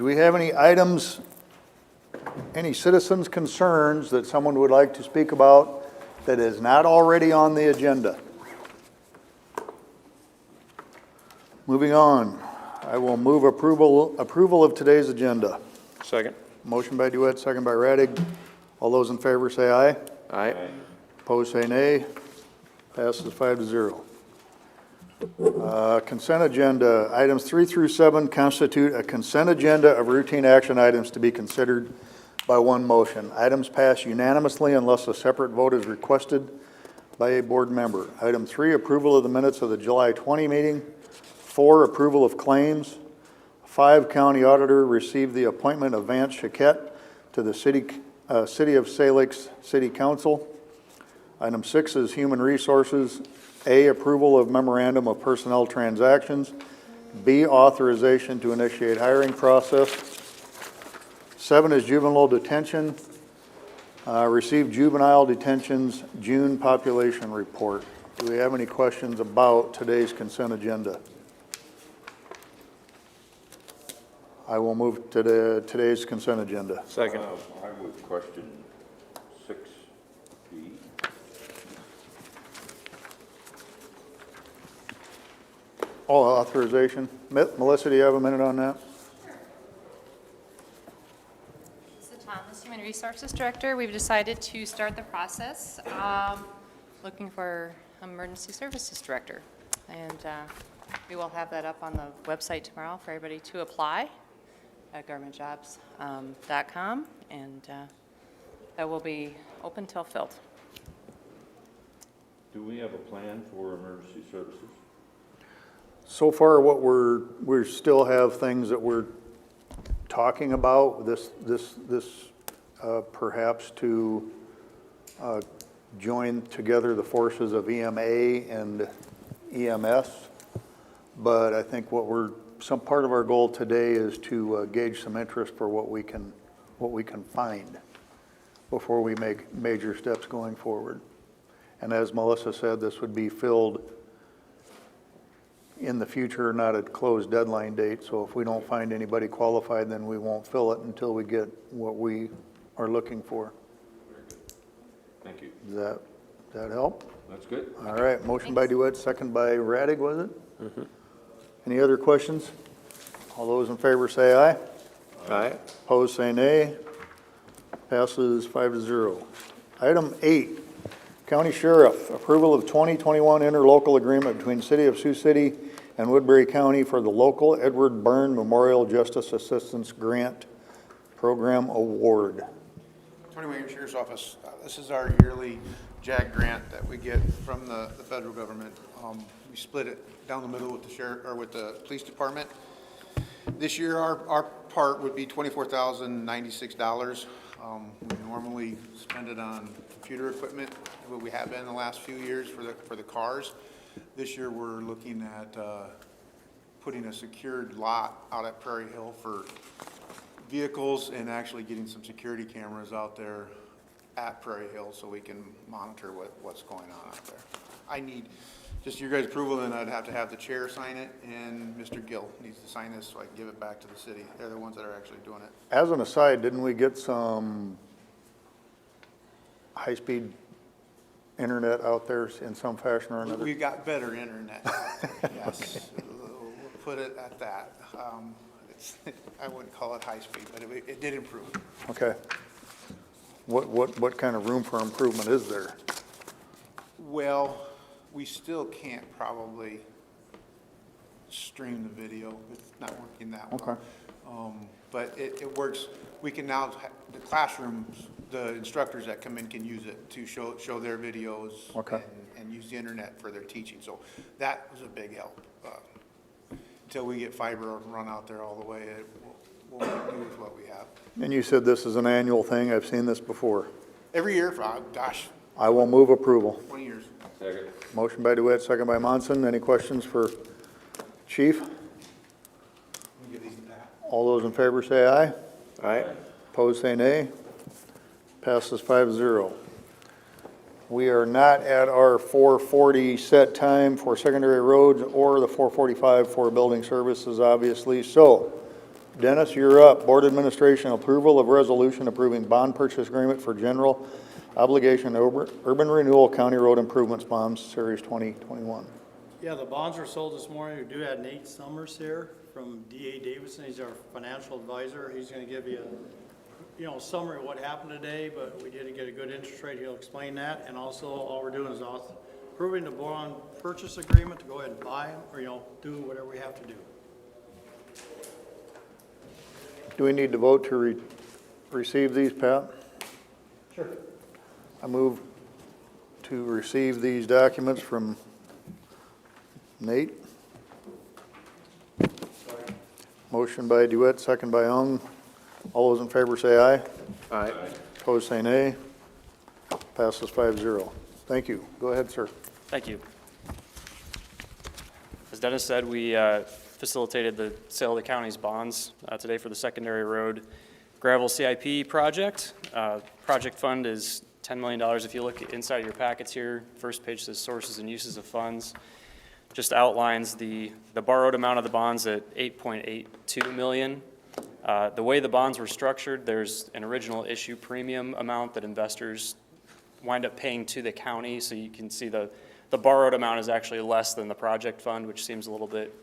Do we have any items, any citizens' concerns that someone would like to speak about that is not already on the agenda? Moving on, I will move approval of today's agenda. Second. Motion by Duet, second by Radig. All those in favor say aye. Aye. Opposed say nay. Passes 5-0. Consent agenda. Items 3 through 7 constitute a consent agenda of routine action items to be considered by one motion. Items pass unanimously unless a separate vote is requested by a board member. Item 3, approval of the minutes of the July 20 meeting. 4, approval of claims. 5, county auditor received the appointment of Vance Chiquette to the City of Salt Lake's City Council. Item 6 is human resources. A, approval of memorandum of personnel transactions. B, authorization to initiate hiring process. 7 is juvenile detention. Receive juvenile detention's June population report. Do we have any questions about today's consent agenda? I will move to today's consent agenda. Second. I would question 6B. Oh, authorization. Melissa, do you have a minute on that? This is Thomas, Human Resources Director. We've decided to start the process looking for Emergency Services Director. And we will have that up on the website tomorrow for everybody to apply at governmentjobs.com, and that will be open till filled. Do we have a plan for emergency services? So far, what we still have things that we're talking about. This perhaps to join together the forces of EMA and EMS. But I think some part of our goal today is to gauge some interest for what we can find before we make major steps going forward. And as Melissa said, this would be filled in the future, not a closed deadline date. So if we don't find anybody qualified, then we won't fill it until we get what we are looking for. Thank you. Does that help? That's good. All right, motion by Duet, second by Radig, was it? Mm-hmm. Any other questions? All those in favor say aye. Aye. Opposed say nay. Passes 5-0. Item 8, County Sheriff, approval of 2021 interlocal agreement between City of Sioux City and Woodbury County for the local Edward Byrne Memorial Justice Assistance Grant Program Award. Tony Wayne Sheriff's Office. This is our yearly JAG grant that we get from the federal government. We split it down the middle with the sheriff or with the police department. This year, our part would be $24,096. We normally spend it on computer equipment, what we have been in the last few years for the cars. This year, we're looking at putting a secured lot out at Prairie Hill for vehicles and actually getting some security cameras out there at Prairie Hill so we can monitor what's going on out there. I need just your guys' approval, and I'd have to have the chair sign it, and Mr. Gill needs to sign this so I can give it back to the city. They're the ones that are actually doing it. As an aside, didn't we get some high-speed internet out there in some fashion or another? We got better internet. Yes, we'll put it at that. I wouldn't call it high speed, but it did improve. Okay. What kind of room for improvement is there? Well, we still can't probably stream the video. It's not working that well. Okay. But it works. We can now, the classrooms, the instructors that come in can use it to show their videos. Okay. and use the internet for their teaching. So that was a big help. Until we get fiber run out there all the way, we'll do with what we have. And you said this is an annual thing. I've seen this before. Every year, gosh, I will move approval. 20 years. Second. Motion by DeWitt, second by Monson. Any questions for Chief? Give these back. All those in favor say aye. Aye. Opposed say nay. Passes 5-0. We are not at our 4:40 set time for secondary roads or the 4:45 for building services, obviously. So Dennis, you're up. Board Administration approval of resolution approving bond purchase agreement for general obligation urban renewal county road improvements bonds, Series 2021. Yeah, the bonds were sold this morning. We do have Nate Summers here from D.A. Davidson. He's our financial advisor. He's going to give you a summary of what happened today, but we did get a good interest rate. He'll explain that. And also, all we're doing is approving the bond purchase agreement to go ahead and buy them, or, do whatever we have to do. Do we need to vote to receive these, Pat? Sure. I move to receive these documents from Nate. Motion by Dewitt, second by Ung. All those in favor say aye. Aye. Opposed say nay. Passes 5-0. Thank you. Go ahead, sir. Thank you. As Dennis said, we facilitated the sale of the county's bonds today for the secondary road gravel CIP project. Project fund is $10 million. If you look inside of your packets here, first page says sources and uses of funds. Just outlines the borrowed amount of the bonds at $8.82 million. The way the bonds were structured, there's an original issue premium amount that investors wind up paying to the county. So you can see the borrowed amount is actually less than the project fund, which seems a little bit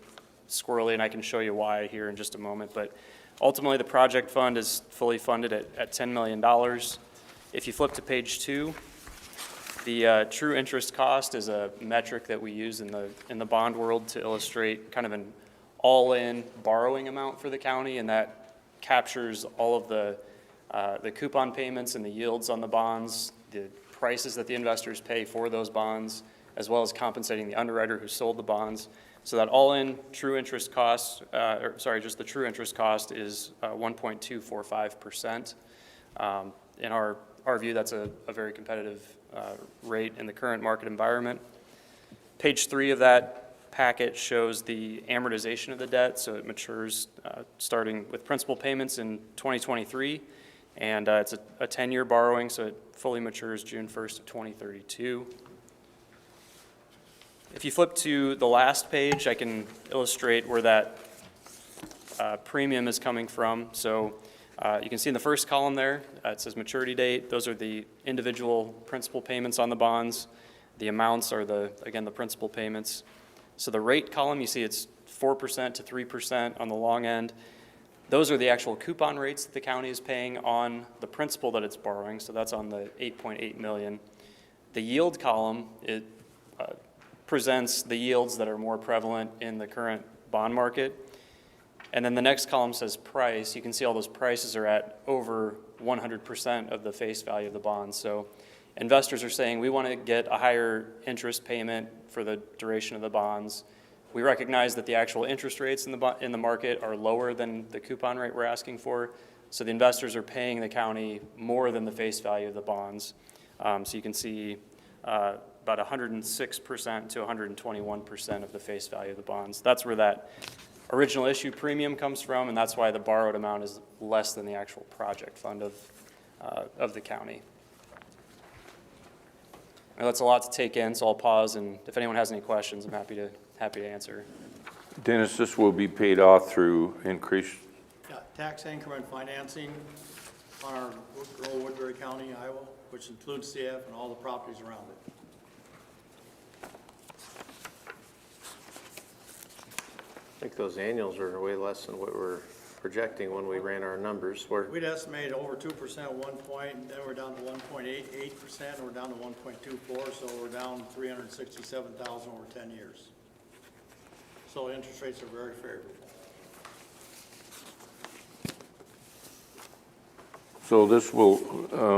squirrely, and I can show you why here in just a moment. But ultimately, the project fund is fully funded at $10 million. If you flip to page 2, the true interest cost is a metric that we use in the bond world to illustrate kind of an all-in borrowing amount for the county, and that captures all of the coupon payments and the yields on the bonds, the prices that the investors pay for those bonds, as well as compensating the underwriter who sold the bonds. So that all-in true interest cost, just the true interest cost is 1.245%. In our view, that's a very competitive rate in the current market environment. Page 3 of that packet shows the amortization of the debt. So it matures starting with principal payments in 2023, and it's a 10-year borrowing, so it fully matures June 1st of 2032. If you flip to the last page, I can illustrate where that premium is coming from. So you can see in the first column there, it says maturity date. Those are the individual principal payments on the bonds. The amounts are the principal payments. So the rate column, you see it's 4% to 3% on the long end. Those are the actual coupon rates that the county is paying on the principal that it's borrowing. So that's on the $8.8 million. The yield column, it presents the yields that are more prevalent in the current bond market. And then the next column says price. You can see all those prices are at over 100% of the face value of the bonds. So investors are saying we want to get a higher interest payment for the duration of the bonds. We recognize that the actual interest rates in the market are lower than the coupon rate we're asking for. So the investors are paying the county more than the face value of the bonds. So you can see about 106% to 121% of the face value of the bonds. That's where that original issue premium comes from, and that's why the borrowed amount is less than the actual project fund of the county. Now, that's a lot to take in, so I'll pause, and if anyone has any questions, I'm happy to answer. Dennis, this will be paid off through increased, Tax increment financing on our Woodbury County, Iowa, which includes CF and all the properties around it. I think those annuals are way less than what we're projecting when we ran our numbers. We'd estimate over 2% at one point, and then we're down to 1.88%, and we're down to 1.24%, so we're down $367,000 over 10 years. So interest rates are very favorable. so this will,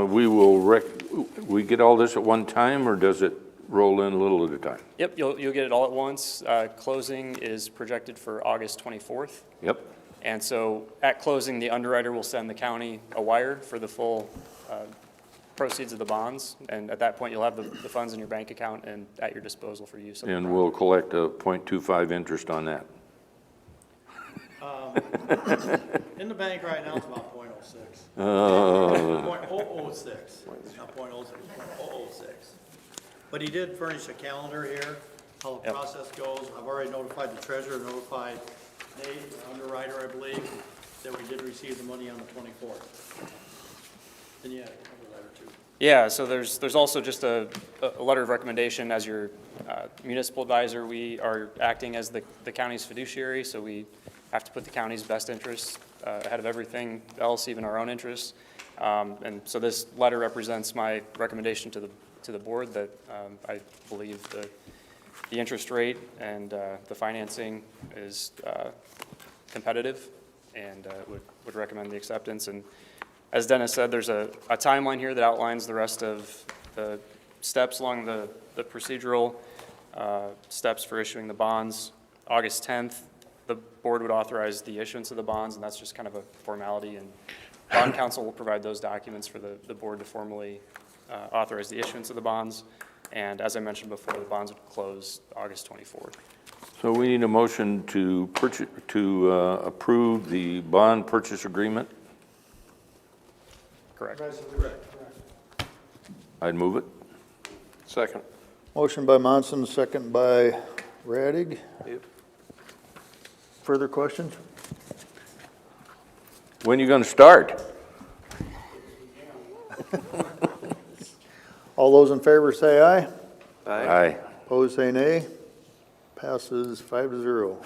we get all this at one time, or does it roll in a little at a time? Yep, you'll get it all at once. Closing is projected for August 24th. Yep. And so at closing, the underwriter will send the county a wire for the full proceeds of the bonds. And at that point, you'll have the funds in your bank account and at your disposal for use. And we'll collect a 0.25 interest on that. In the bank right now, it's about 0.06. 0.006, not 0.06, 0.006. But he did furnish a calendar here, how the process goes. I've already notified the treasurer, notified Nate, the underwriter, I believe. that we did receive the money on the 24th. And yeah, cover letter too. Yeah, so there's also just a letter of recommendation. As your municipal advisor, we are acting as the county's fiduciary, so we have to put the county's best interests ahead of everything else, even our own interests. And so this letter represents my recommendation to the board that I believe the interest rate and the financing is competitive, and would recommend the acceptance. And as Dennis said, there's a timeline here that outlines the rest of the steps along the procedural steps for issuing the bonds. August 10th, the board would authorize the issuance of the bonds, and that's just kind of a formality, and bond counsel will provide those documents for the board to formally authorize the issuance of the bonds. And as I mentioned before, the bonds would close August 24th. So we need a motion to approve the bond purchase agreement. Correct. I'd move it. Second. Motion by Monson, second by Radig. Yep. Further questions? When are you going to start? All those in favor say aye. Aye. Opposed, say nay. Passes 5-0.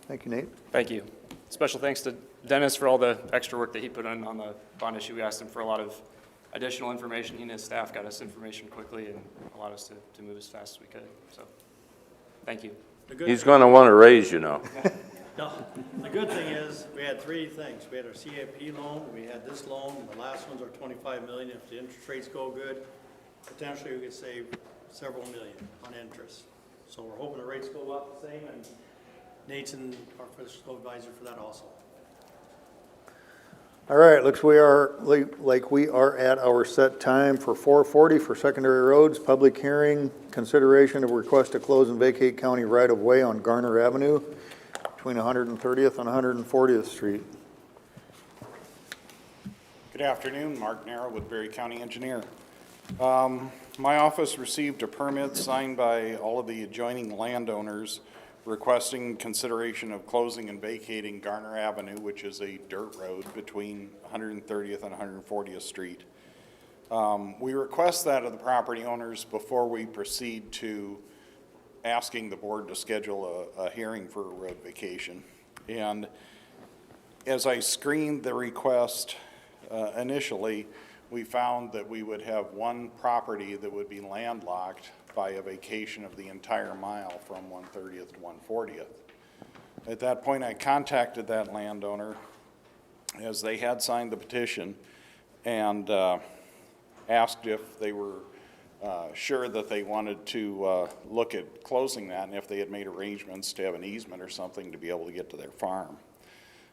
Thank you, Nate. Thank you. Special thanks to Dennis for all the extra work that he put in on the bond issue. We asked him for a lot of additional information. He and his staff got us information quickly and allowed us to move as fast as we could. So, thank you. He's going to want to raise, you know. No, the good thing is, we had three things. We had our CIP loan, we had this loan, and the last one's our $25 million. If the interest rates go good, potentially we could save several million on interest. So we're hoping the rates go up the same, and Nate's our fiscal advisor for that also. All right, looks like we are at our set time for 4:40 for secondary roads. Public hearing, consideration of request to close and vacate county right-of-way on Garner Avenue between 130th and 140th Street. Good afternoon, Mark Narrow, Woodbury County Engineer. My office received a permit signed by all of the adjoining landowners requesting consideration of closing and vacating Garner Avenue, which is a dirt road between 130th and 140th Street. We request that of the property owners before we proceed to asking the board to schedule a hearing for a road vacation. And as I screened the request initially, we found that we would have one property that would be landlocked by a vacation of the entire mile from 130th to 140th. At that point, I contacted that landowner as they had signed the petition and asked if they were sure that they wanted to look at closing that and if they had made arrangements to have an easement or something to be able to get to their farm.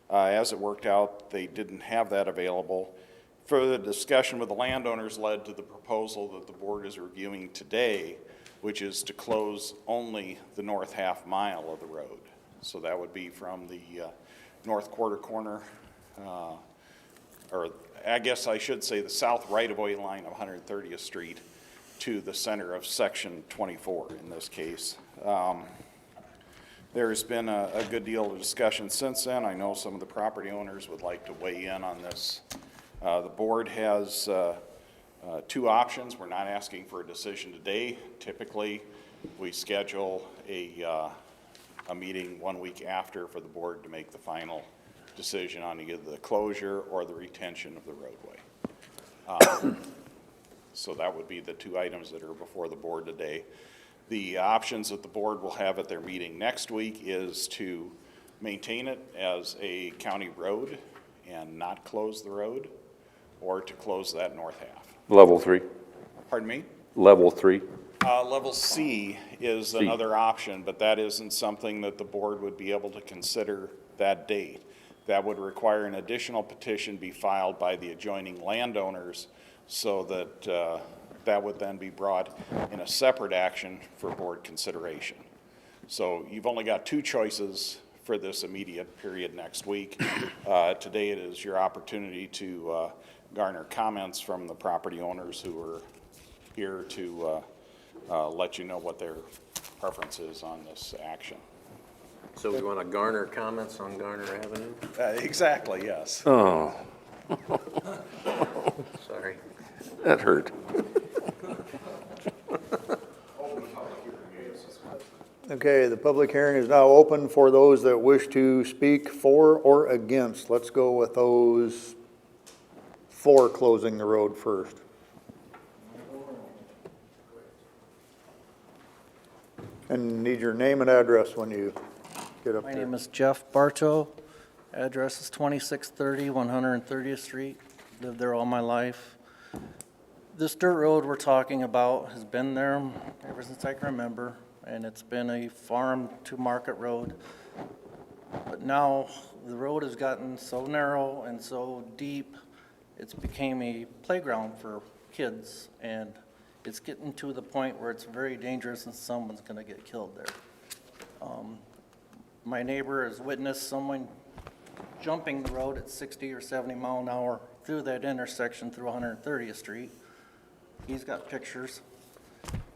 As it worked out, they didn't have that available. Further discussion with the landowners led to the proposal that the board is reviewing today, which is to close only the north half mile of the road. So that would be from the north quarter corner, or I guess I should say the south right-of-way line of 130th Street to the center of section 24 in this case. There's been a good deal of discussion since then. I know some of the property owners would like to weigh in on this. The board has two options. We're not asking for a decision today. Typically, we schedule a meeting 1 week after for the board to make the final decision on either the closure or the retention of the roadway. So that would be the two items that are before the board today. The options that the board will have at their meeting next week is to maintain it as a county road and not close the road, or to close that north half. Level 3. Pardon me? Level 3. Level C is another option, but that isn't something that the board would be able to consider that date. That would require an additional petition be filed by the adjoining landowners so that that would then be brought in a separate action for board consideration. So you've only got two choices for this immediate period next week. Today it is your opportunity to garner comments from the property owners who are here to let you know what their preference is on this action. So we want to garner comments on Garner Avenue? Exactly, yes. Oh, Sorry. that hurt. Okay, the public hearing is now open for those that wish to speak for or against. Let's go with those for closing the road first. And need your name and address when you get up My there. name is Jeff Bartow. Address is 2630 130th Street. Lived there all my life. This dirt road we're talking about has been there ever since I can remember, and it's been a farm to market road. But now the road has gotten so narrow and so deep, it's became a playground for kids, and it's getting to the point where it's very dangerous and someone's gonna get killed there. My neighbor has witnessed someone jumping the road at 60 or 70 mile an hour through that intersection through 130th Street. He's got pictures.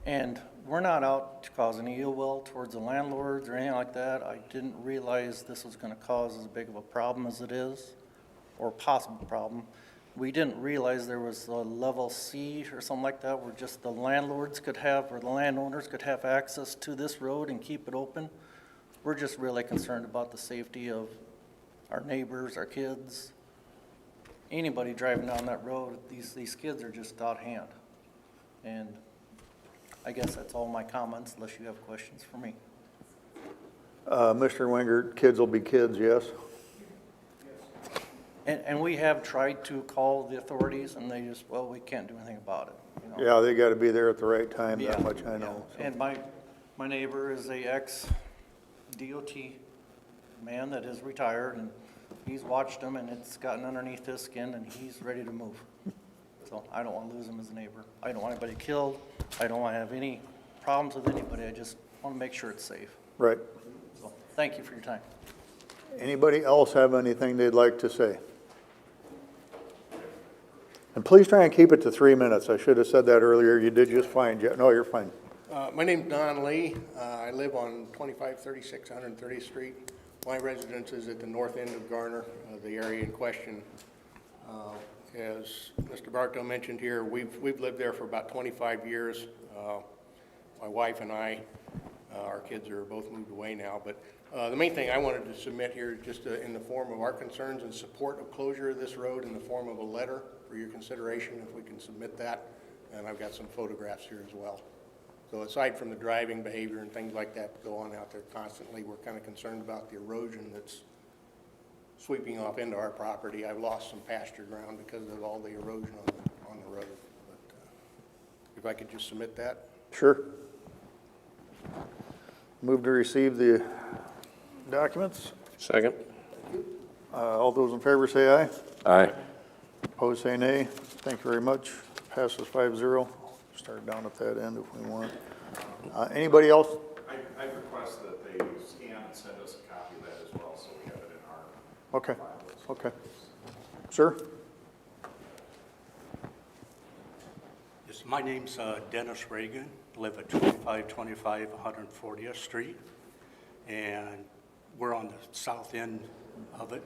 And we're not out to cause any ill will towards the landlords or anything like that. I didn't realize this was gonna cause as big of a problem as it is, or possible problem. We didn't realize there was a level C or something like that where just the landlords could have, or the landowners could have access to this road and keep it open. We're just really concerned about the safety of our neighbors, our kids, anybody driving down that road. These kids are just out of hand. And I guess that's all my comments, unless you have questions for me. Mr. Wingert, kids will be kids, yes? And we have tried to call the authorities, and they just, well, we can't do anything about it, you know? Yeah, they gotta be there at the right time, that Yeah, much I know. yeah. And my neighbor is a ex-DOT man that is retired, and he's watched them, and it's gotten underneath his skin, and he's ready to move. So I don't want to lose him as a neighbor. I don't want anybody killed. I don't want to have any problems with anybody. I just want to make sure it's safe. Right. So thank you for your time. Anybody else have anything they'd like to say? And please try and keep it to 3 minutes. I should have said that earlier. You did just fine, Jeff. No, you're fine. My name's Don Lee. I live on 2536 130th Street. My residence is at the north end of Garner, the area in question. As Mr. Bartow mentioned here, we've lived there for about 25 years. My wife and I, our kids are both moved away now, but the main thing I wanted to submit here, just in the form of our concerns and support of closure of this road in the form of a letter for your consideration, if we can submit that. And I've got some photographs here as well. So aside from the driving behavior and things like that that go on out there constantly, we're kind of concerned about the erosion that's sweeping off into our property. I've lost some pasture ground because of all the erosion on the road. But if I could just submit that. Sure. Move to receive the documents. Second? All those in favor say aye. Aye. Opposed say nay. Thank you very much. Passes 5-0. Start down at that end if we want. Anybody else? I request that they scan and send us a copy of that as well, so we have it in our Okay, okay. Sir? Yes, my name's Dennis Reagan, live at 2525 140th Street, and we're on the south end of it,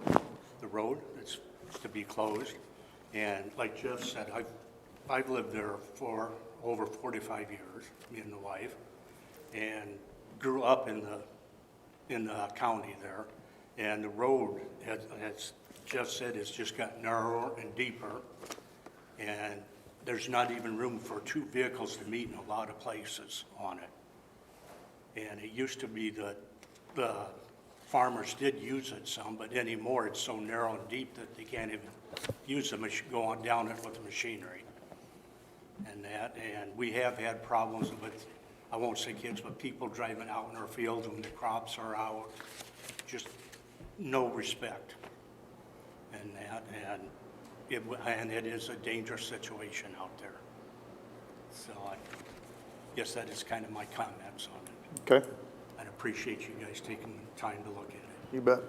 the road that's to be closed. And like Jeff said, I've lived there for over 45 years, me and the wife, and grew up in the county there. And the road, as Jeff said, has just got narrower and deeper, and there's not even room for two vehicles to meet in a lot of places on it. And it used to be that the farmers did use it some, but anymore it's so narrow and deep that they can't even use the go on down it with the machinery and that. And we have had problems with, I won't say kids, but people driving out in our fields when the crops are out, just no respect and that. And it is a dangerous situation out there. So I guess that is kind of my comments on it. Okay, I appreciate you guys taking the time to look at it. you bet.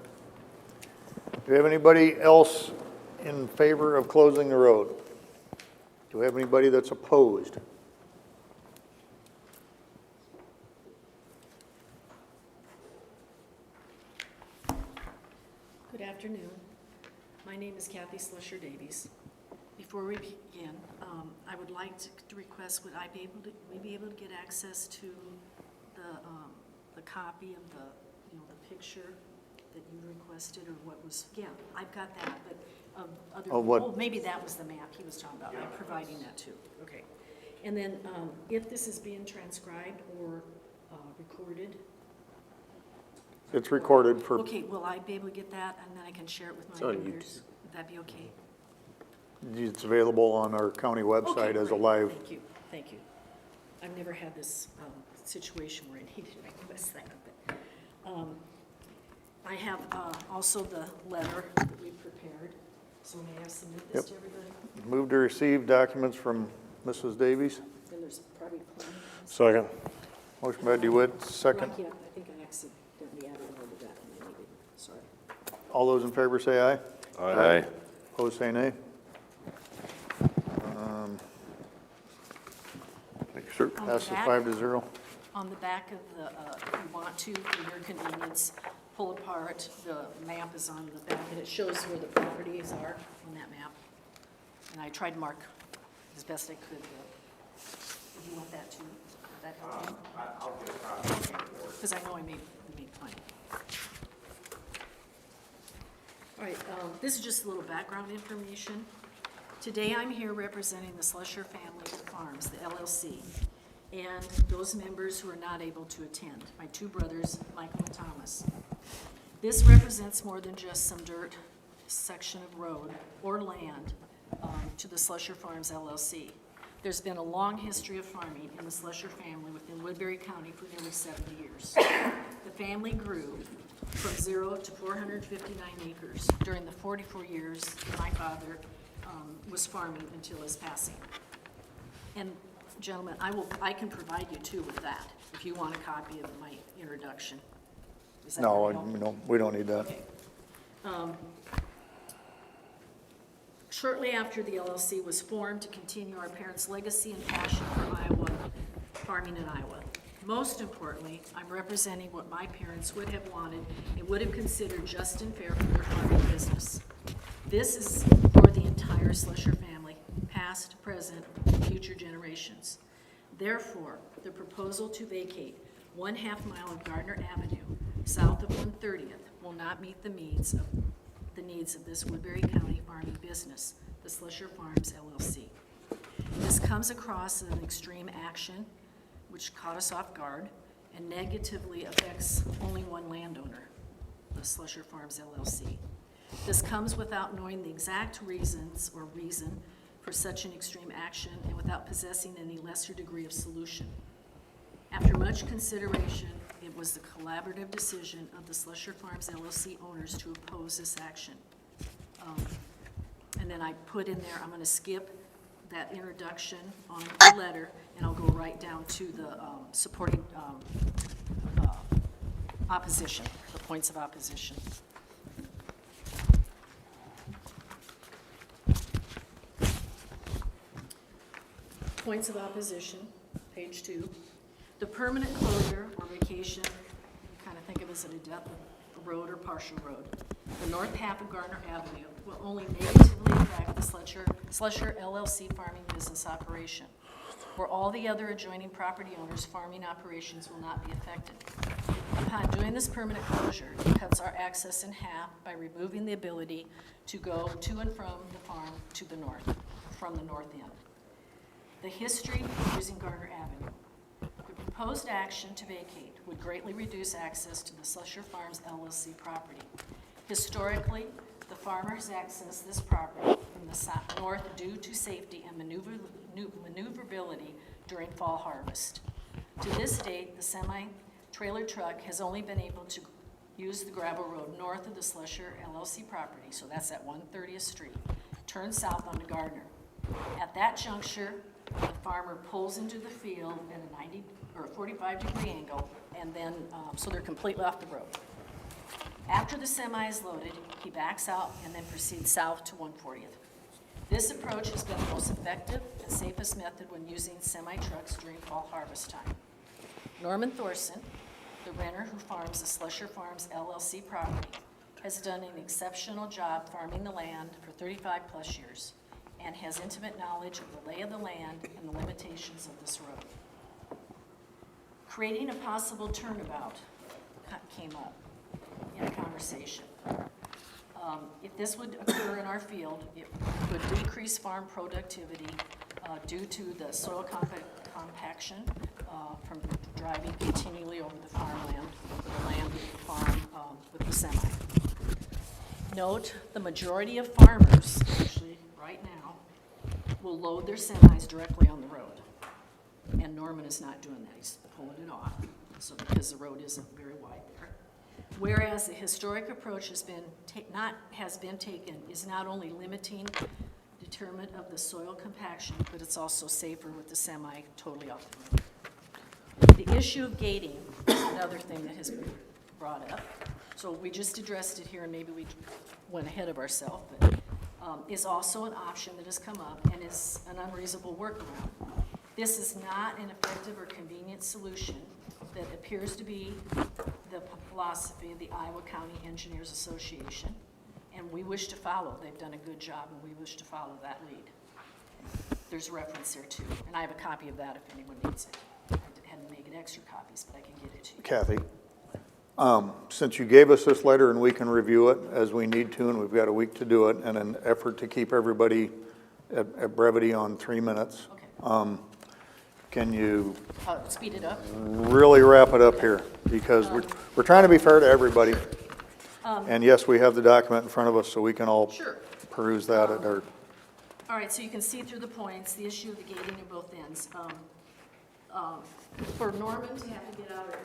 Do we have anybody else in favor of closing the road? Do we have anybody that's opposed? Good afternoon. My name is Kathy Slusher Davies. Before we begin, I would like to request, would we be able to get access to the copy of the picture that you requested, or what was, yeah, I've got that, but maybe that was the map he was talking about. I'm providing that too. Okay. And then if this is being transcribed or recorded. It's recorded for, Okay, will I be able to get that, and then I can share it with It's my on neighbors? Would that be okay? it's available on our county website Okay, as a great. live. Thank you. I've never had this situation where I needed to request that, but I have also the letter that we prepared, so may I submit this to everybody? Move to receive documents from Mrs. Davies. Then there's probably plenty. Second. Motion by DeWitt, second. I think I accidentally added a little bit and I needed, sorry. All those in favor say aye. Aye. Opposed, say nay. Thank you, sir. On the Passes back- 5-0. On the back of the, if you want to, for your convenience, pull apart, the map is on the back, and it shows where the properties are on that map. And I tried to mark as best I could. If you want that too, would that help you? I'll get a copy. Because I know we made plenty. All right, this is just a little background information. Today, I'm here representing the Slusher Family Farms, the LLC, and those members who are not able to attend, my two brothers, Michael and Thomas. This represents more than just some dirt section of road or land to the Slusher Farms LLC. There's been a long history of farming in the Slusher family within Woodbury County for nearly 70 years. The family grew from 0 to 459 acres during the 44 years that my father was farming until his passing. And gentlemen, I can provide you too with that, if you want a copy of my introduction. Is that No, gonna help? no, we don't need that. Okay. Shortly after the LLC was formed to continue our parents' legacy and passion for Iowa, farming in Iowa. Most importantly, I'm representing what my parents would have wanted and would have considered just and fair for their farming business. This is for the entire Slusher family, past, present, and future generations. Therefore, the proposal to vacate 1/2 mile of Garner Avenue, south of 130th, will not meet the needs of this Woodbury County farming business, the Slusher Farms LLC. This comes across as an extreme action which caught us off guard and negatively affects only one landowner, the Slusher Farms LLC. This comes without knowing the exact reasons or reason for such an extreme action and without possessing any lesser degree of solution. After much consideration, it was the collaborative decision of the Slusher Farms LLC owners to oppose this action. And then I put in there, I'm going to skip that introduction on the letter, and I'll go right down to the supporting opposition, the points of opposition. Points of opposition, page 2. The permanent closure or vacation, you kind of think of it as a death of a road or partial road. The north half of Garner Avenue will only negatively affect the Slusher LLC farming business operation, where all the other adjoining property owners' farming operations will not be affected. Upon doing this permanent closure, it cuts our access in half by removing the ability to go to and from the farm to the north, from the north end. The history of using Garner Avenue. The proposed action to vacate would greatly reduce access to the Slusher Farms LLC property. Historically, the farmer has accessed this property from the north due to safety and maneuverability during fall harvest. To this date, the semi-trailer truck has only been able to use the gravel road north of the Slusher LLC property, so that's at 130th Street, turn south onto Gardner. At that juncture, the farmer pulls into the field at a 90 or 45-degree angle, and then so they're completely off the road. After the semi is loaded, he backs out and then proceeds south to 140th. This approach has been the most effective and safest method when using semi-trucks during fall harvest time. Norman Thorson, the renter who farms the Slusher Farms LLC property, has done an exceptional job farming the land for 35-plus years and has intimate knowledge of the lay of the land and the limitations of this road. Creating a possible turnabout came up in a conversation. If this would occur in our field, it would decrease farm productivity due to the soil compaction from driving continually over the farmland, the land farm with the semi. Note, the majority of farmers, actually right now, will load their semis directly on the road. And Norman is not doing that, he's pulling it off, so because the road isn't very wide there. Whereas the historic approach has been taken is not only limiting deterrent of the soil compaction, but it's also safer with the semi totally off the road. The issue of gating is another thing that has been brought up. So we just addressed it here, and maybe we went ahead of ourselves, but is also an option that has come up and is an unreasonable workaround. This is not an effective or convenient solution that appears to be the philosophy of the Iowa County Engineers Association, and we wish to follow. They've done a good job, and we wish to follow that lead. There's a reference there too, and I have a copy of that if anyone needs it. I had to make it extra copies, but I can get it to you. Kathy, since you gave us this letter and we can review it as we need to, and we've got a week to do it, in an effort to keep everybody at brevity on 3 minutes, Okay. Can you Speed it up. really wrap it up here? Because we're trying to be fair to everybody. And yes, we have the document in front of us, so we can all Sure. peruse that at our, All right, so you can see through the points, the issue of the gating at both ends. For Norman to have to get out, or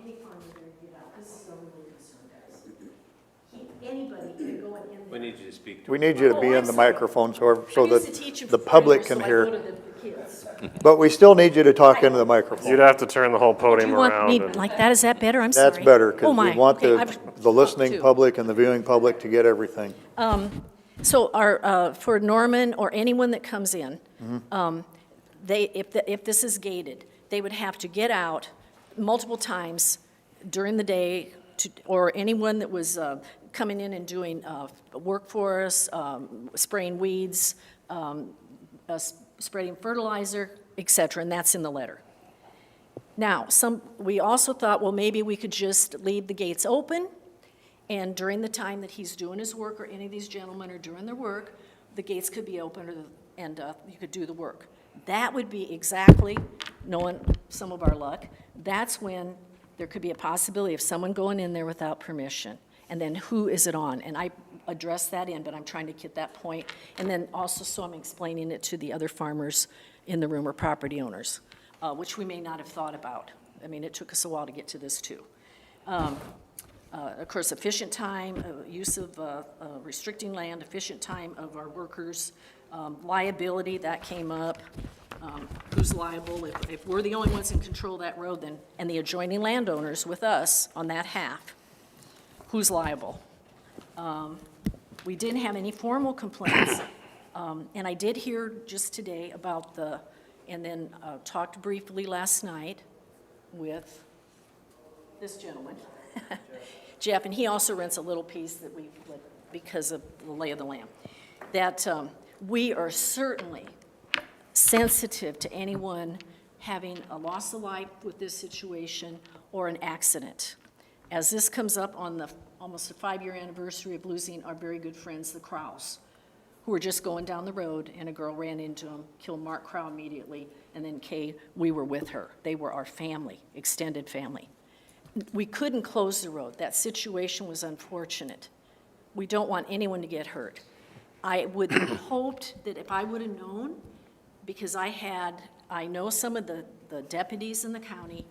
any farmer to get out, this is a really concern, guys. Anybody can go in there. We need you to speak to we need you to be Oh, in I'm the sorry. microphone so I used to that teach in the public primary, can so I hear. go to the kids. But we still need you to talk into the microphone. You'd have to turn the whole Do podium you want around. me and- like that? Is that better? I'm sorry. That's better, Oh, because we my. want Okay, the I've listening too. public and the viewing public to get everything. So our, for Norman or anyone that comes in, if this is gated, they would have to get out multiple times during the day, or anyone that was coming in and doing work for us, spraying weeds, spreading fertilizer, et cetera, and that's in the letter. Now, we also thought, well, maybe we could just leave the gates open, and during the time that he's doing his work, or any of these gentlemen are doing their work, the gates could be open, and you could do the work. That would be exactly, knowing some of our luck, that's when there could be a possibility of someone going in there without permission. And then who is it on? And I addressed that but I'm trying to get that point. And then also, so I'm explaining it to the other farmers in the room or property owners, which we may not have thought about. I mean, it took us a while to get to this too. Of course, efficient time, use of restricting land, efficient time of our workers, liability, that came up. Who's liable? If we're the only ones in control of that road, then, and the adjoining landowners with us on that half, who's liable? We didn't have any formal complaints, and I did hear just today about and then talked briefly last night with this gentleman, Jeff, and he also rents a little piece that we, because of the lay of the land, that we are certainly sensitive to anyone having a loss of life with this situation or an accident. As this comes up on the almost a 5-year anniversary of losing our very good friends, the Crowes, who were just going down the road and a girl ran into them, killed Mark Crow immediately, and then Kay, we were with her. They were our family, extended family. We couldn't close the road. That situation was unfortunate. We don't want anyone to get hurt. I would have hoped that if I would have known, because I know some of the deputies in the county,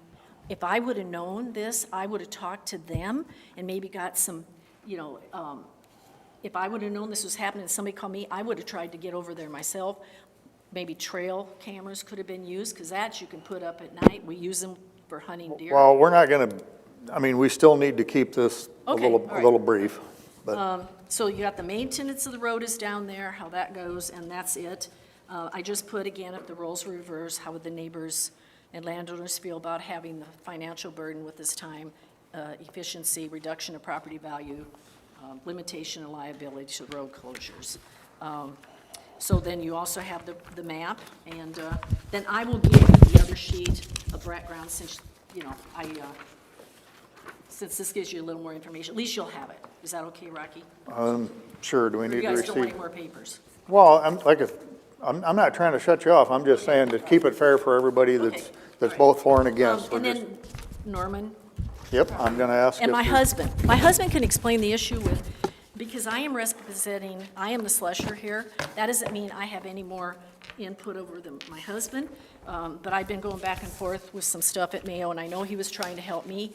if I would have known this, I would have talked to them and maybe got some, if I would have known this was happening and somebody called me, I would have tried to get over there myself. Maybe trail cameras could have been used, because that you can put up at night. We use them for hunting deer. Well, we're not going to, I mean, we still need to keep this a Okay, all right. little brief. But So you got the maintenance of the road is down there, how that goes, and that's it. I just put, again, if the roles were reversed, how would the neighbors and landowners feel about having the financial burden with this time, efficiency, reduction of property value, limitation and liability to road closures. So then you also have the map, and then I will give you the other sheet of background since, you know, since this gives you a little more information. At least you'll have it. Is that okay, Rocky? Sure, do we Or need you to guys don't want receive? any more papers? Well, I'm not trying to shut you off, I'm just saying to keep it fair for everybody Okay. that's both for and against. And We're just- then Norman, Yep, I'm gonna ask. and if my you- husband. My husband can explain the issue with, because I am representing, I am the slusher here. That doesn't mean I have any more input over than my husband, but I've been going back and forth with some stuff at Mayo, and I know he was trying to help me.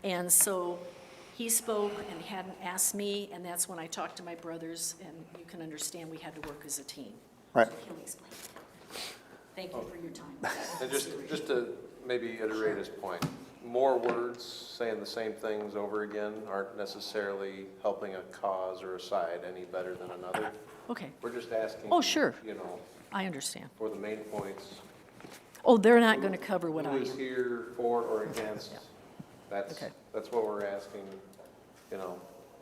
And so he spoke and hadn't asked me, and that's when I talked to my brothers, and you can understand we had to work as a team. Right. So he'll explain. Thank you for your time. And just to maybe iterate his point, more words saying the same things over again aren't necessarily helping a cause or a side any better than another. Okay. We're just asking. Oh, sure. You know, I understand. for the main points. Oh, they're not going to cover what I Who is am. here for or against? Yeah. That's, Okay. that's what we're asking, you know.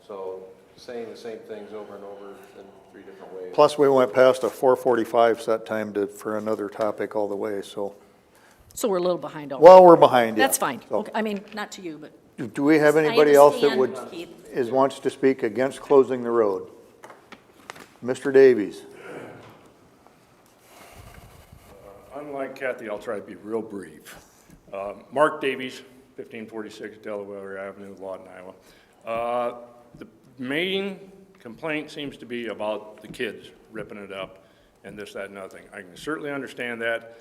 So saying the same things over and over in 3 different ways. Plus, we went past a 4:45 set time for another topic all the way, so. So we're a little behind already. Well, we're behind, yeah. That's fine. So, Okay, I mean, not to you, but do we have anybody else that would, understand, Keith. wants to speak against closing the road? Mr. Davies? Unlike Kathy, I'll try to be real brief. Mark Davies, 1546 Delaware Avenue, Lawton, Iowa. The main complaint seems to be about the kids ripping it up and this, that, and nothing. I can certainly understand that.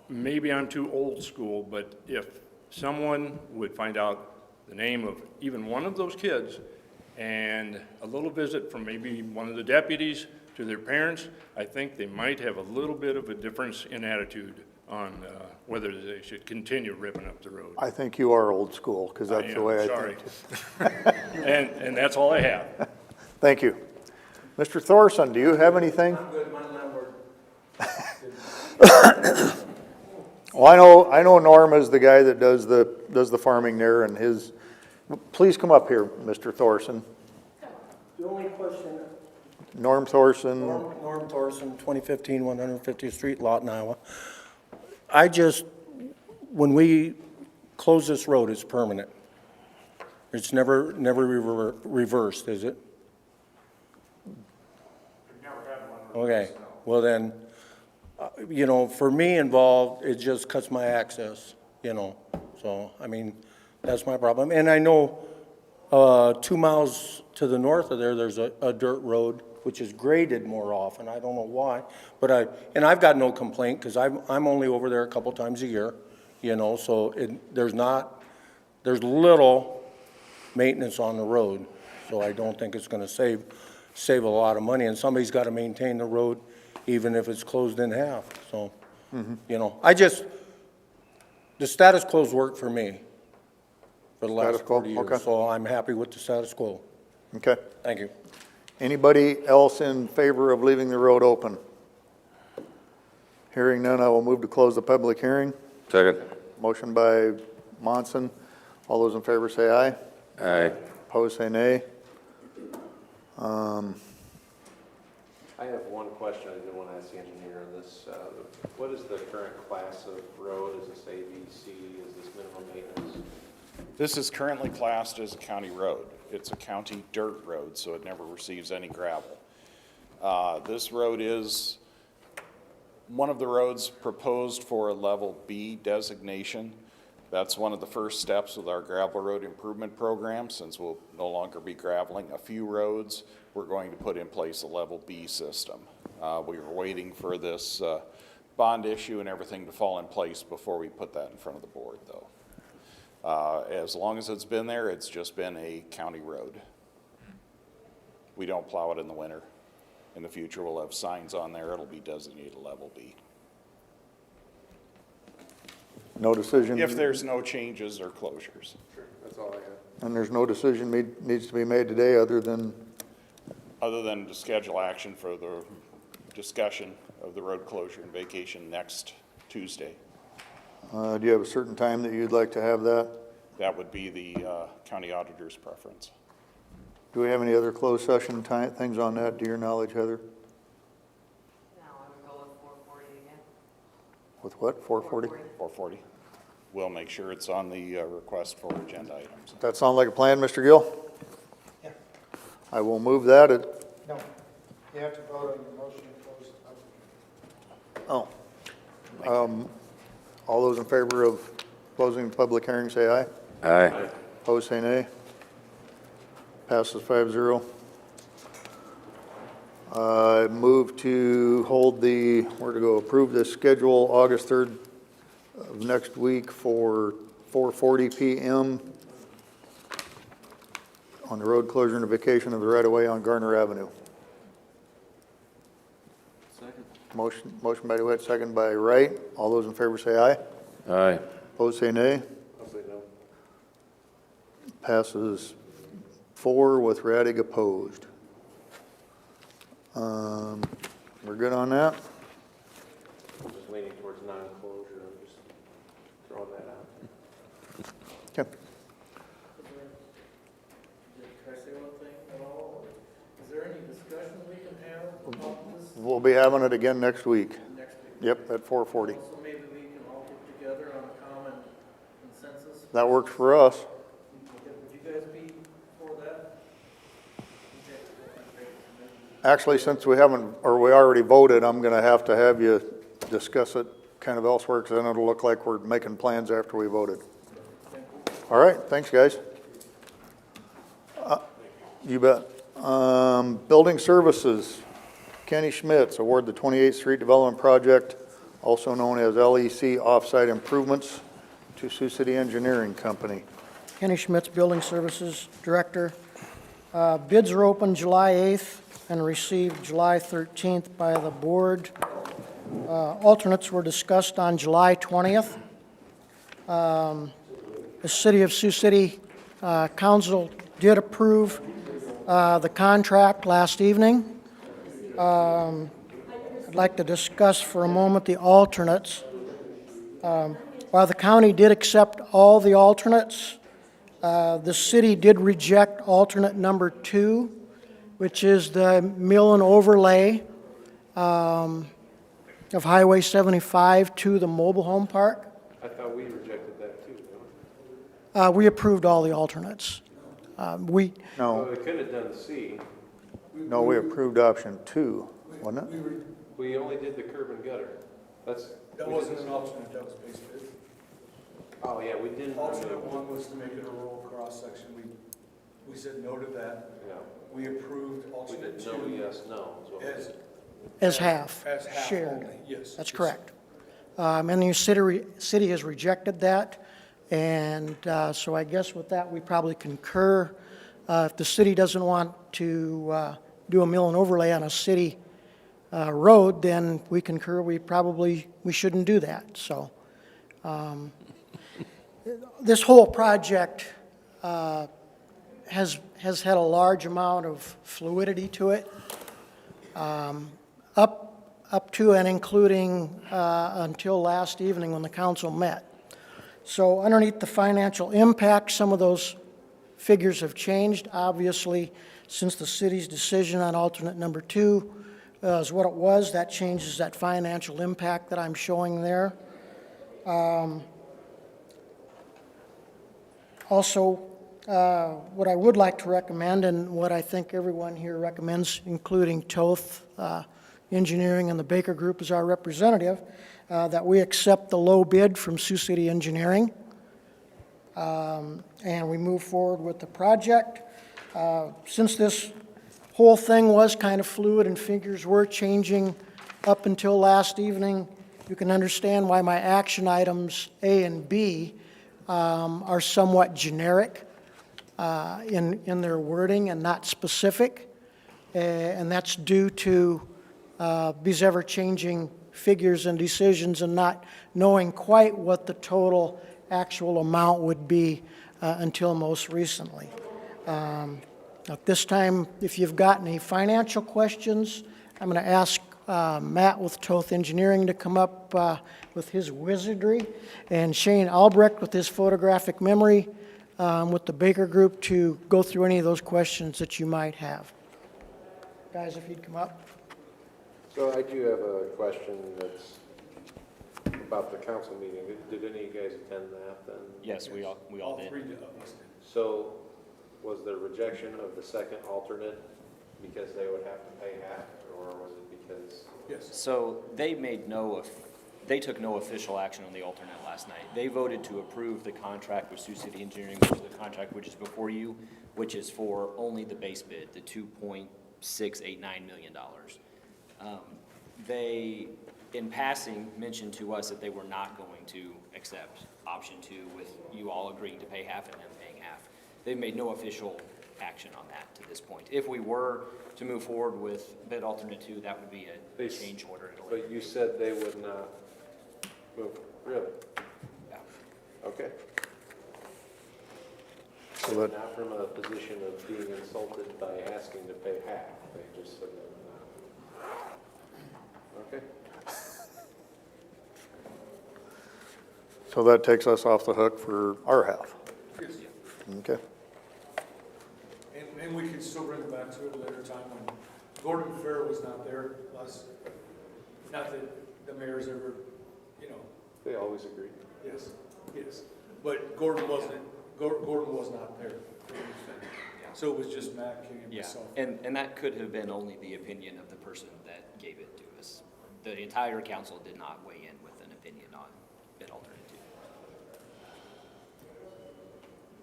Maybe I'm too old school, but if someone would find out the name of even one of those kids and a little visit from maybe one of the deputies to their parents, I think they might have a little bit of a difference in attitude on whether they should continue ripping up the road. I think you are old school, because that's the way I Sorry. think. And that's all I have. Thank you. Mr. Thorson, do you have anything? I'm good, my landlord. Well, I know Norm is the guy that does the farming there, and please come up here, Mr. Thorson. The only question, Norm Thorson. Norm Thorson, 2015 150th Street, Lawton, Iowa. When we close this road, it's permanent. It's never reversed, is it? Okay, well then, you know, for me involved, it just cuts my access, you know, so, I mean, that's my problem. And I know 2 miles to the north of there, there's a dirt road, which is graded more often, I don't know why, but I've got no complaint, because I'm only over there a couple times a year, you know, so there's little maintenance on the road, so I don't think it's gonna save a lot of money, and somebody's gotta maintain the road, even if it's closed in half, so, you know, the status quo's worked for me for the last Status quo, 40 years, okay. so I'm happy with the status quo. Okay. Thank you. Anybody else in favor of leaving the road open? Hearing none, I will move to close the public hearing. Second. Motion by Monson. All those in favor say aye. Aye. Opposed, say nay. I have one question I did want to ask the engineer on this. What is the current class of road? Is this A, B, C? Is this minimum maintenance? This is currently classed as a county road. It's a county dirt road, so it never receives any gravel. This road is one of the roads proposed for a level B designation. That's one of the first steps with our gravel road improvement program, since we'll no longer be graveling a few roads. We're going to put in place a level B system. We were waiting for this bond issue and everything to fall in place before we put that in front of the board, though. As long as it's been there, it's just been a county road. We don't plow it in the winter. In the future, we'll have signs on there. It'll be designated level B. No decision. If there's no changes or closures. Sure, that's all I have. And there's no decision needs to be made today other than, To schedule action for the discussion of the road closure and vacation next Tuesday. do you have a certain time that you'd like to have that? That would be the county auditor's preference. Do we have any other closed session things on that, to your knowledge, Heather? No, I would go with 440 again. With what, 440? 440. We'll make sure it's on the request for agenda items. That sound like a plan, Mr. Gill? Yeah. I will move that at, No, you have to vote on the motion to close. all those in favor of closing the public hearing, say aye. Aye. Opposed, say nay. Passes 5-0. I move to hold the, where to go, approve the schedule August 3rd of next week for 4:40 PM on the road closure and vacation of the right-of-way on Garner Avenue. Second. Motion by DeWitt, second by Wright. All those in favor say aye. Aye. Opposed, say nay. I'll say no. Passes 4 with Radig opposed. We're good on that? I'm just leaning towards non-closure, I'm just throwing that out. Okay. Can I say one thing at all? Is there any discussion we can have about this We'll be having it again next week. next week? Yep, at 4:40. So maybe we can all get together on a common consensus? That works for us. Would you guys be for that? Actually, since we haven't, or we already voted, I'm going to have you discuss it kind of elsewhere, because then it'll look like we're making plans after we voted. All right, thanks, guys. You bet. Building Services, Kenny Schmitz, award the 28th Street Development Project, also known as LEC Offsite Improvements, to Sioux City Engineering Company. Kenny Schmitz, Building Services Director. Bids are open July 8th and received July 13th by the board. Alternates were discussed on July 20th. The City of Sioux City Council did approve the contract last evening. I'd like to discuss for a moment the alternates. While the county did accept all the alternates, the city did reject alternate number 2, which is the mill and overlay of Highway 75 to the mobile home park. I thought we rejected that too, didn't we? We approved all the alternates. We, No, Well, we could have done C. no, we approved option 2, wasn't it? We only did the curb and gutter. That wasn't an alternate, that was base bid. Oh, yeah, we didn't. Alternate 1 was to make it a rural cross-section. We said no to that. Yeah. We approved We alternate did 2 no, yes, no. is what we as, did. as half, as half shared. only, yes. That's yes. correct. And the city has rejected that, and so I guess with that, we probably concur. If the city doesn't want to do a mill and overlay on a city road, then we concur we shouldn't do that. So this whole project has had a large amount of fluidity to it, up to and including until last evening when the council met. So underneath the financial impact, some of those figures have changed. Obviously, since the city's decision on alternate number 2 is what it was, that changes that financial impact that I'm showing there. Also, what I would like to recommend, and what I think everyone here recommends, including Toth Engineering and the Baker Group as our representative, that we accept the low bid from Sioux City Engineering, and we move forward with the project. Since this whole thing was kind of fluid and figures were changing up until last evening, you can understand why my action items A and B are somewhat generic in their wording and not specific, and that's due to these ever-changing figures and decisions and not knowing quite what the total actual amount would be until most recently. At this time, if you've got any financial questions, I'm going to ask Matt with Toth Engineering to come up with his wizardry, and Shane Albrecht with his photographic memory with the Baker Group to go through any of those questions that you might have. Guys, if you'd come up. So I do have a question that's about the council meeting. Did any of you guys attend that then? Yes, we all did. So was the rejection of the second alternate because they would have to pay half, or was it because? Yes. So they they took no official action on the alternate last night. They voted to approve the contract with Sioux City Engineering, which is the contract which is before you, which is for only the base bid, the $2.689 million. They, in passing, mentioned to us that they were not going to accept option 2 with you all agreeing to pay half and them paying half. They've made no official action on that to this point. If we were to move forward with bid alternate 2, that would be a change order. But you said they would not move, really? Yeah. Okay. So They're that, not from a position of being insulted by asking to pay half. They just said they would not. Okay. so that takes us off the hook for our half. Yes. Okay. And we can still bring it back to it at a later time when Gordon Fair was not there last, not that the mayor's ever, you know, They always agree. yes, yes. But Gordon was not there. So it was just Matt King and Yeah, myself. and that could have been only the opinion of the person that gave it to us. The entire council did not weigh in with an opinion on bid alternate 2.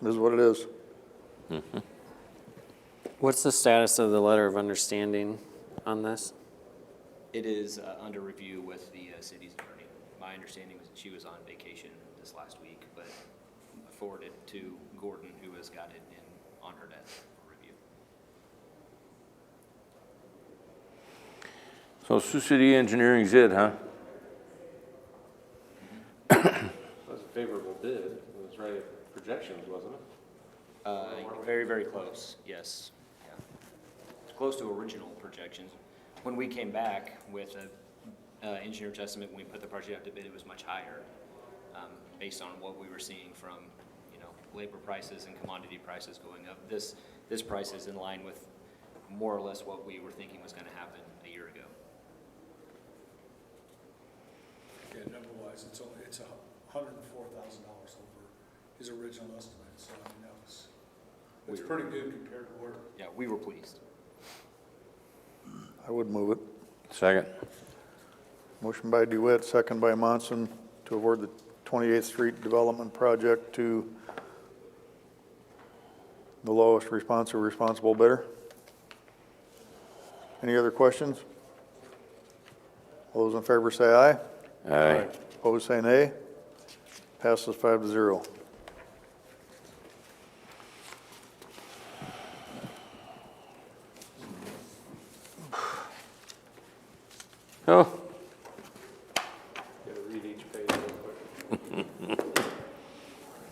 This is what it is. What's the status of the letter of understanding on this? It is under review with the city's attorney. My understanding was that she was on vacation this last week, but forwarded to Gordon, who has got it on her desk for review. So Sioux City Engineering's it, huh? That was a favorable bid. It was right at projections, wasn't it? Very, very close, yes. Yeah. It's close to original projections. When we came back with an engineer's estimate, when we put the project out to bid, it was much higher, based on what we were seeing from, labor prices and commodity prices going up. This price is in line with more or less what we were thinking was going to happen a year ago. Yeah, number-wise, it's $104,000 over his original estimate, so I mean, it's pretty good compared to where. Yeah, we were pleased. I would move it. Second. Motion by DeWitt, second by Monson to award the 28th Street Development Project to the lowest responsible bidder. Any other questions? All those in favor say aye. Aye. Opposed, say nay. Passes 5-0. Oh, Gotta read each page real quick.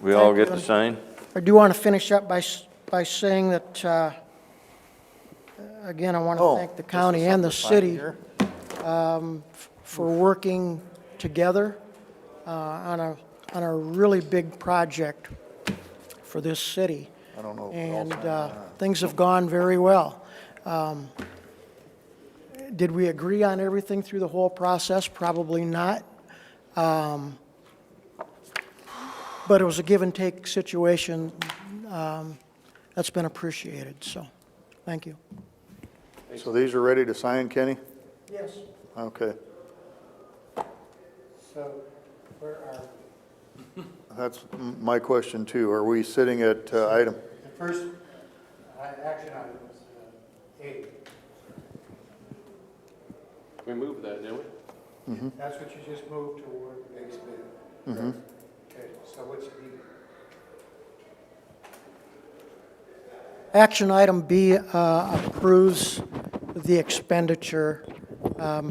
we all get to sign? I do want to finish up by saying that, again, I want to thank the county and the city for working together on a really big project for this city. I don't know. And things have gone very well. Did we agree on everything through the whole process? Probably not. But it was a give-and-take situation that's been appreciated, so thank you. So these are ready to sign, Kenny? Yes. Okay. So where are we? That's my question, too. Are we sitting at item? The first action item is A. We moved that, didn't we? That's what you just moved toward the base bid. Mm-hmm. Okay, so what's B? Action item B approves the expenditure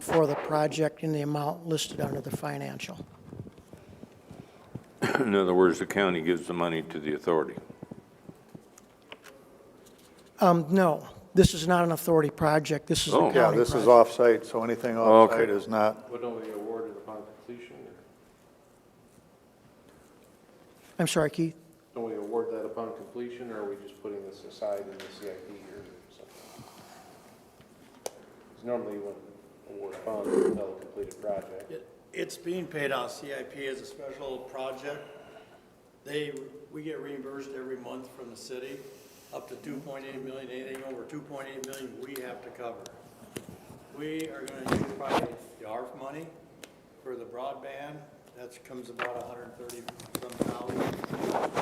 for the project in the amount listed under the financial. In other words, the county gives the money to the authority. No, this is not an authority project. This is a Oh. county Yeah, project. this is off-site, so anything off-site is not. What don't we award it upon completion? I'm sorry, Keith? Don't we award that upon completion, or are we just putting this aside in the CIP or something? Because normally you wouldn't award funds until a completed project. It's being paid on CIP as a special project. We get reimbursed every month from the city, up to 2.8 million. Anything over 2.8 million, we have to cover. We are gonna use probably the ARF money for the broadband. That comes about 130 some thousand.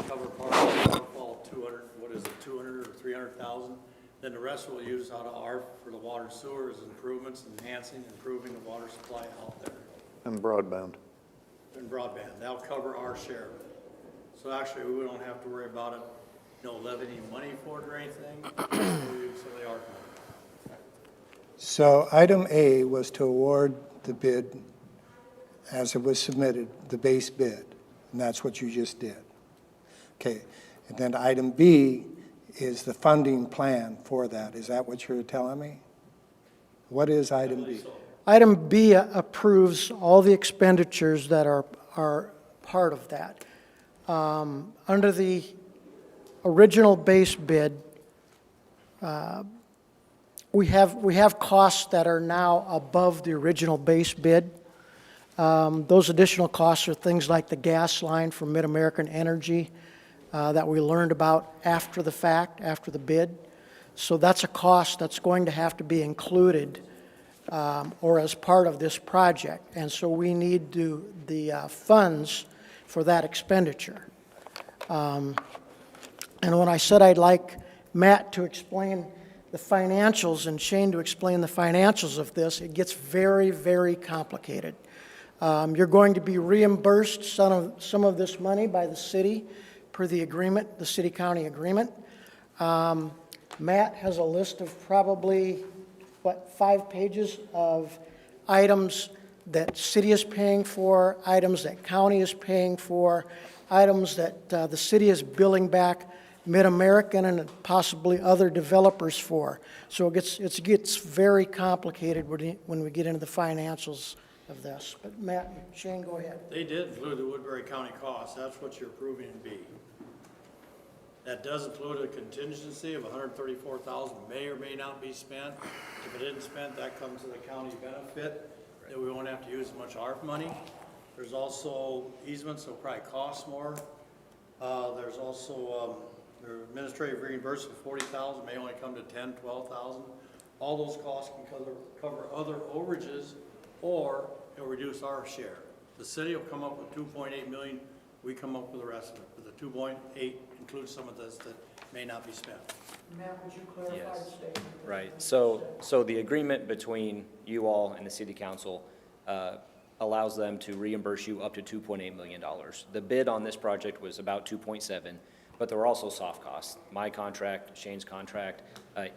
Cover part of the shortfall, 200 or 300,000. Then the rest we'll use out of ARF for the water and sewers improvements, enhancing, improving the water supply out there. And broadband. And broadband, that'll cover our share of it. So actually, we don't have to worry about it, levying money for it or anything. So they are. So item A was to award the bid as it was submitted, the base bid, and that's what you just did. Okay, and then item B is the funding plan for that. Is that what you're telling me? What is item B? Item B approves all the expenditures that are part of that. Under the original base bid, we have costs that are now above the original base bid. Those additional costs are things like the gas line from Mid-American Energy that we learned about after the fact, after the bid. So that's a cost that's going to have to be included or as part of this project. And so we need the funds for that expenditure. And when I said I'd like Matt to explain the financials and Shane to explain the financials of this, it gets very, very complicated. You're going to be reimbursed some of this money by the city per the agreement, the city-county agreement. Matt has a list of probably, 5 pages of items that city is paying for, items that county is paying for, items that the city is billing back Mid-American and possibly other developers for. So it gets very complicated when we get into the financials of this. But Matt, Shane, go ahead. They did include the Woodbury County costs. That's what you're approving in B. That does include a contingency of $134,000 may or may not be spent. If it isn't spent, that comes to the county benefit, that we won't have to use as much ARF money. There's also easements, so probably costs more. There's also the administrative reimbursement of $40,000 may only come to $10,000, $12,000. All those costs can cover other overages, or it'll reduce our share. The city will come up with $2.8 million. We come up with the rest of it. But the 2.8 includes some of this that may not be spent. Matt, would you clarify the statement? Right. So the agreement between you all and the city council allows them to reimburse you up to $2.8 million. The bid on this project was about 2.7, but there were also soft costs. My contract, Shane's contract,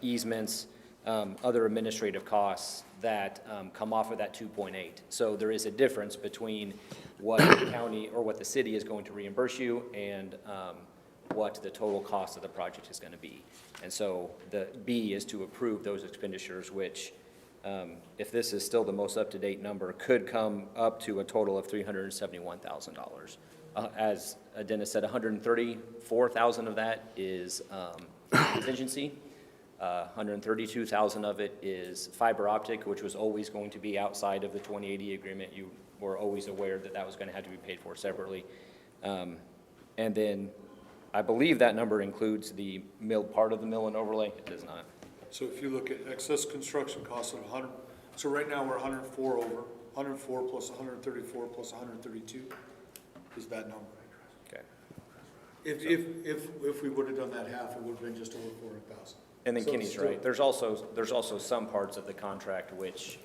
easements, other administrative costs that come off of that 2.8. So there is a difference between what the county or what the city is going to reimburse you and what the total cost of the project is going to be. And so the B is to approve those expenditures, which, if this is still the most up-to-date number, could come up to a total of $371,000. As Dennis said, $134,000 of that is contingency. $132,000 of it is fiber optic, which was always going to be outside of the 2080 agreement. You were always aware that that was going to have to be paid for separately. And then I believe that number includes the part of the mill and overlay. It does not. So if you look at excess construction costs of 100, so right now we're 104 over, 104 plus 134 plus 132 is that number. Okay. If we would have done that half, it would have been just over 400,000. And then Kenny's right. There's also some parts of the contract which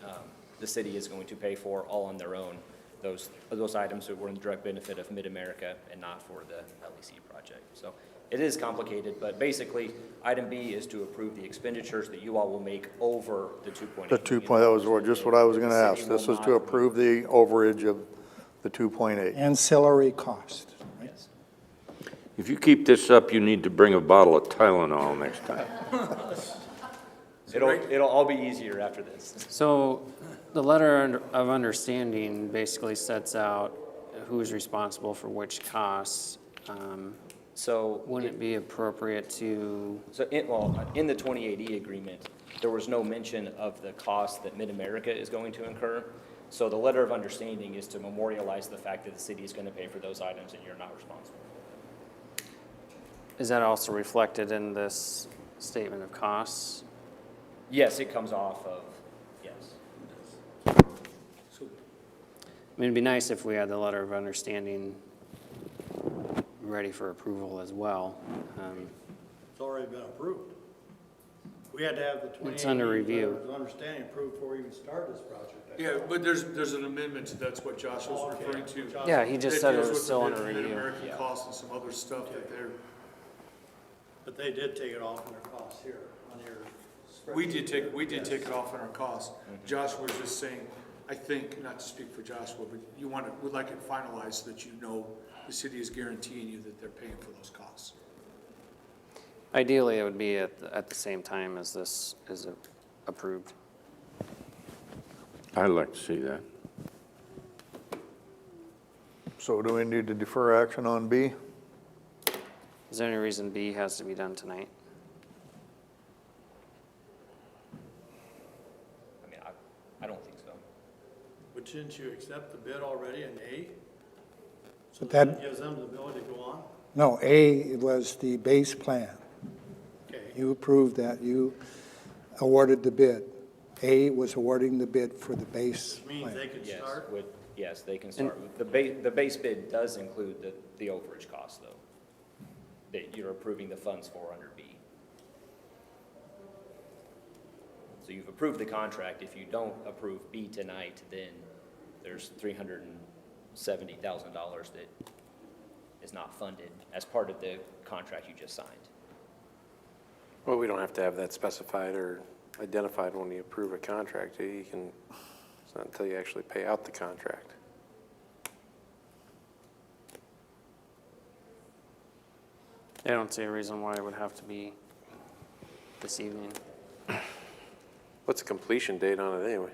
the city is going to pay for all on their own. Those items that were in the direct benefit of Mid-America and not for the LEC project. So it is complicated, but basically, item B is to approve the expenditures that you all will make over the 2.8. The 2 point, that was just what I was going to ask. This is to approve the overage of the 2.8. Ancillary cost. Yes. If you keep this up, you need to bring a bottle of Tylenol next time. It'll all be easier after this. So the letter of understanding basically sets out who's responsible for which costs. So. Wouldn't it be appropriate to, So, in the 2080 agreement, there was no mention of the cost that Mid-America is going to incur. So the letter of understanding is to memorialize the fact that the city is going to pay for those items and you're not responsible. is that also reflected in this statement of costs? Yes, it comes off of, yes. I mean, it'd be nice if we had the letter of understanding ready for approval as well. It's already been approved. We had to have the 2080 It's under review. letter of understanding approved before we even start this project. Yeah, but there's an amendment to, that's what Josh was referring to. Yeah, he just said it That deals was with still the under review. Mid-American costs and some other stuff that they're. But they did take it off in their costs here on your spreadsheet. We did take it off on our costs. Josh was just saying, I think, not to speak for Joshua, but would like it finalized so that you know the city is guaranteeing you that they're paying for those costs. Ideally, it would be at the same time as this is approved. I'd like to see that. So do we need to defer action on B? Is there any reason B has to be done tonight? I mean, I don't think so. But shouldn't you accept the bid already in A? So But that- that gives them the ability to go on? No, A was the base plan. Okay. You approved that, you awarded the bid. A was awarding the bid for the base Which means plan. they could Yes, start? yes, they can start. The base bid does include the overage cost, though, that you're approving the funds for under B. So you've approved the contract. If you don't approve B tonight, then there's $370,000 that is not funded as part of the contract you just signed. Well, we don't have to have that specified or identified when you approve a contract. You can, it's not until you actually pay out the contract. I don't see a reason why it would have to be this evening. What's the completion date on it anyway?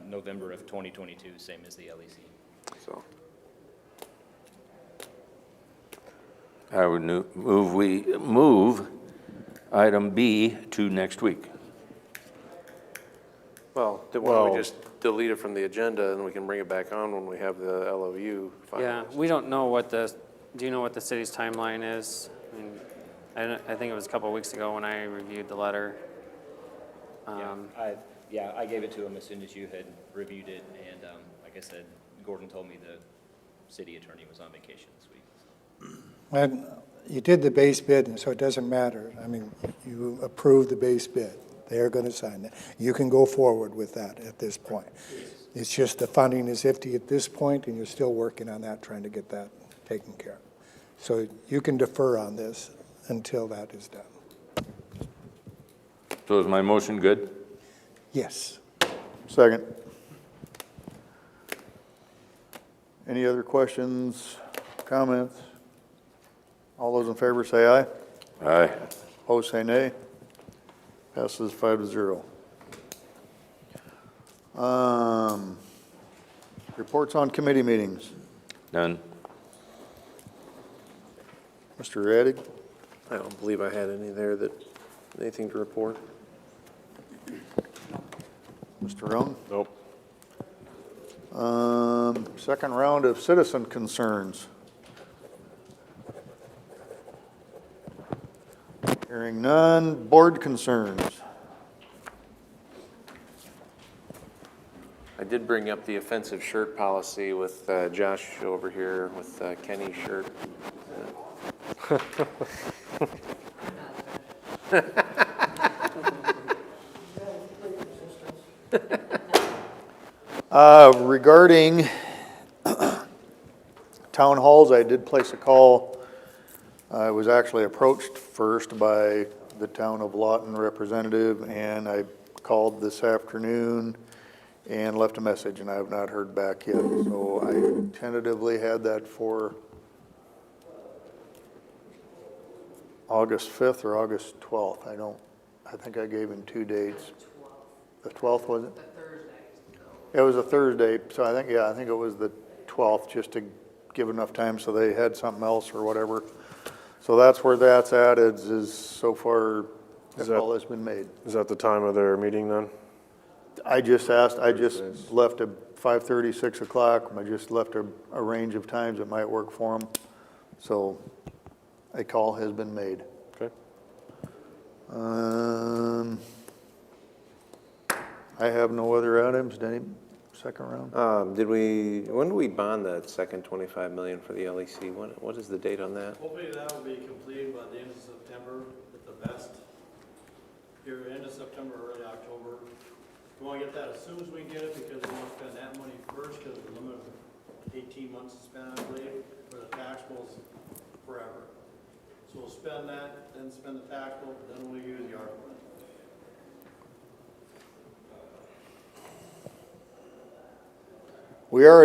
November of 2022, same as the LEC. So, I would move item B to next week. well, then why don't we just delete it from the agenda and we can bring it back on when we have the LOU finalized? Yeah, we don't know what do you know what the city's timeline is? I mean, I think it was a couple of weeks ago when I reviewed the letter. I gave it to him as soon as you had reviewed it, and like I said, Gordon told me the city attorney was on vacation this week. And you did the base bid, and so it doesn't matter. I mean, you approved the base bid. They're going to sign it. You can go forward with that at this point. It's just the funding is iffy at this point, and you're still working on that, trying to get that taken care of. So you can defer on this until that is done. So is my motion good? Yes. Second. Any other questions, comments? All those in favor say aye. Aye. Opposed, say nay. Passes 5-0. Reports on committee meetings. None. Mr. Radig? I don't believe I had anything to report. Mr. Roan? Nope. Second round of citizen concerns. Hearing none. Board concerns. I did bring up the offensive shirt policy with Josh over here with Kenny's shirt. Regarding town halls, I did place a call. I was actually approached first by the town of Lawton representative, and I called this afternoon and left a message, and I have not heard back yet. So I tentatively had that for August 5th or August 12th. I think I gave him 2 dates. The 12th, was it? It was a Thursday, so I think it was the 12th, just to give enough time so they had something else or whatever. So that's where that's at, is so far, Is that that- call has been made. Is that the time of their meeting then? I just left at 5:30, 6 o'clock. I just left a range of times that might work for them. So a call has been made. Okay. I have no other items. Denny, second round? when did we bond the second 25 million for the LEC? What is the date on that? Hopefully that will be completed by the end of September at the best. Here, end of September, early October. We want to get that as soon as we can get it because we want to spend that money first because the limit of 18 months to spend, I believe, for the taxables forever. So we'll spend that, then spend the taxable, then we'll use the ARPA money. We are